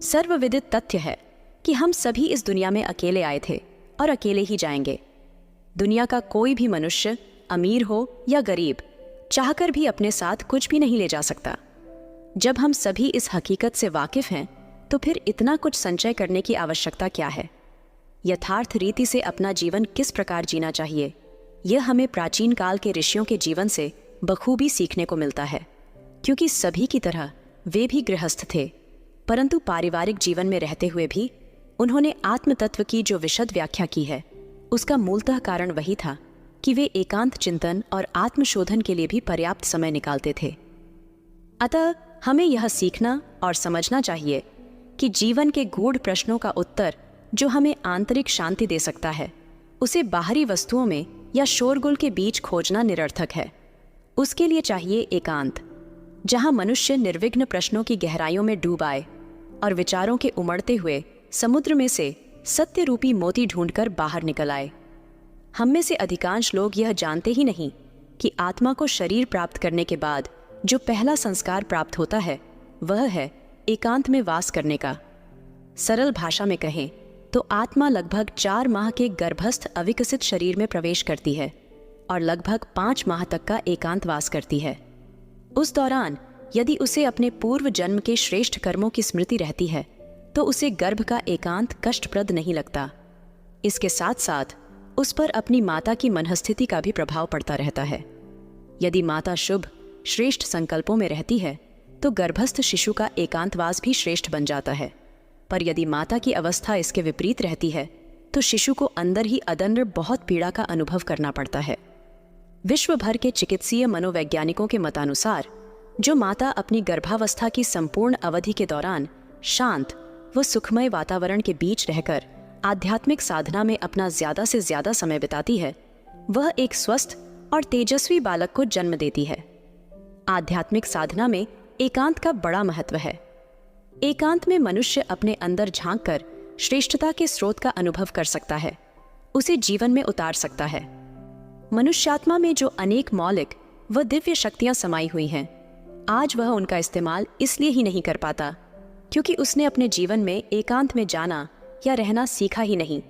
सर्वविदित तथ्य है कि हम सभी इस दुनिया में अकेले आए थे और अकेले ही जाएंगे। दुनिया का कोई भी मनुष्य, अमीर हो या गरीब, चाहकर भी अपने साथ कुछ भी नहीं ले जा सकता। जब हम सभी इस हकीकत से वाकिफ हैं, तो फिर इतना कुछ संचय करने की आवश्यकता क्या है? यथार्थ रीति से अपना जीवन किस प्रकार जीना चाहिए, यह हमें प्राचीन काल के ऋषियों के जीवन से बखूबी सीखने को मिलता है, क्योंकि सभी की तरह वे भी गृहस्थ थे, परंतु पारिवारिक जीवन में रहते हुए भी उन्होंने आत्म तत्व की जो विशद व्याख्या की है, उसका मूलतः कारण वही था कि वे एकांत चिंतन और आत्मशोधन के लिए भी पर्याप्त समय निकालते थे। अतः हमें यह सीखना और समझना चाहिए कि जीवन के गूढ़ प्रश्नों का उत्तर जो हमें आंतरिक शांति दे सकता है, उसे बाहरी वस्तुओं में या शोरगुल के बीच खोजना निरर्थक है। उसके लिए चाहिए एकांत, जहां मनुष्य निर्विघ्न प्रश्नों की गहराइयों में डूब आए और विचारों के उमड़ते हुए समुद्र में से सत्य रूपी मोती ढूंढकर बाहर निकल आए। हम में से अधिकांश लोग यह जानते ही नहीं कि आत्मा को शरीर प्राप्त करने के बाद जो पहला संस्कार प्राप्त होता है, वह है एकांत में वास करने का। सरल भाषा में कहें तो आत्मा लगभग 4 माह के गर्भस्थ अविकसित शरीर में प्रवेश करती है और लगभग 5 माह तक का एकांत वास करती है। उस दौरान यदि उसे अपने पूर्व जन्म के श्रेष्ठ कर्मों की स्मृति रहती है, तो उसे गर्भ का एकांत कष्टप्रद नहीं लगता। इसके साथ साथ उस पर अपनी माता की मनःस्थिति का भी प्रभाव पड़ता रहता है। यदि माता शुभ श्रेष्ठ संकल्पों में रहती है, तो गर्भस्थ शिशु का एकांतवास भी श्रेष्ठ बन जाता है। पर यदि माता की अवस्था इसके विपरीत रहती है, तो शिशु को अंदर ही अदंड बहुत पीड़ा का अनुभव करना पड़ता है। विश्व भर के चिकित्सीय मनोवैज्ञानिकों के मतानुसार जो माता अपनी गर्भावस्था की संपूर्ण अवधि के दौरान शांत व सुखमय वातावरण के बीच रहकर आध्यात्मिक साधना में अपना ज्यादा से ज्यादा समय बिताती है, वह एक स्वस्थ और तेजस्वी बालक को जन्म देती है। आध्यात्मिक साधना में एकांत का बड़ा महत्व है। एकांत में मनुष्य अपने अंदर झांककर श्रेष्ठता के स्रोत का अनुभव कर सकता है, उसे जीवन में उतार सकता है। मनुष्यात्मा में जो अनेक मौलिक व दिव्य शक्तियां समाई हुई हैं, आज वह उनका इस्तेमाल इसलिए ही नहीं कर पाता क्योंकि उसने अपने जीवन में एकांत में जाना या रहना सीखा ही नहीं।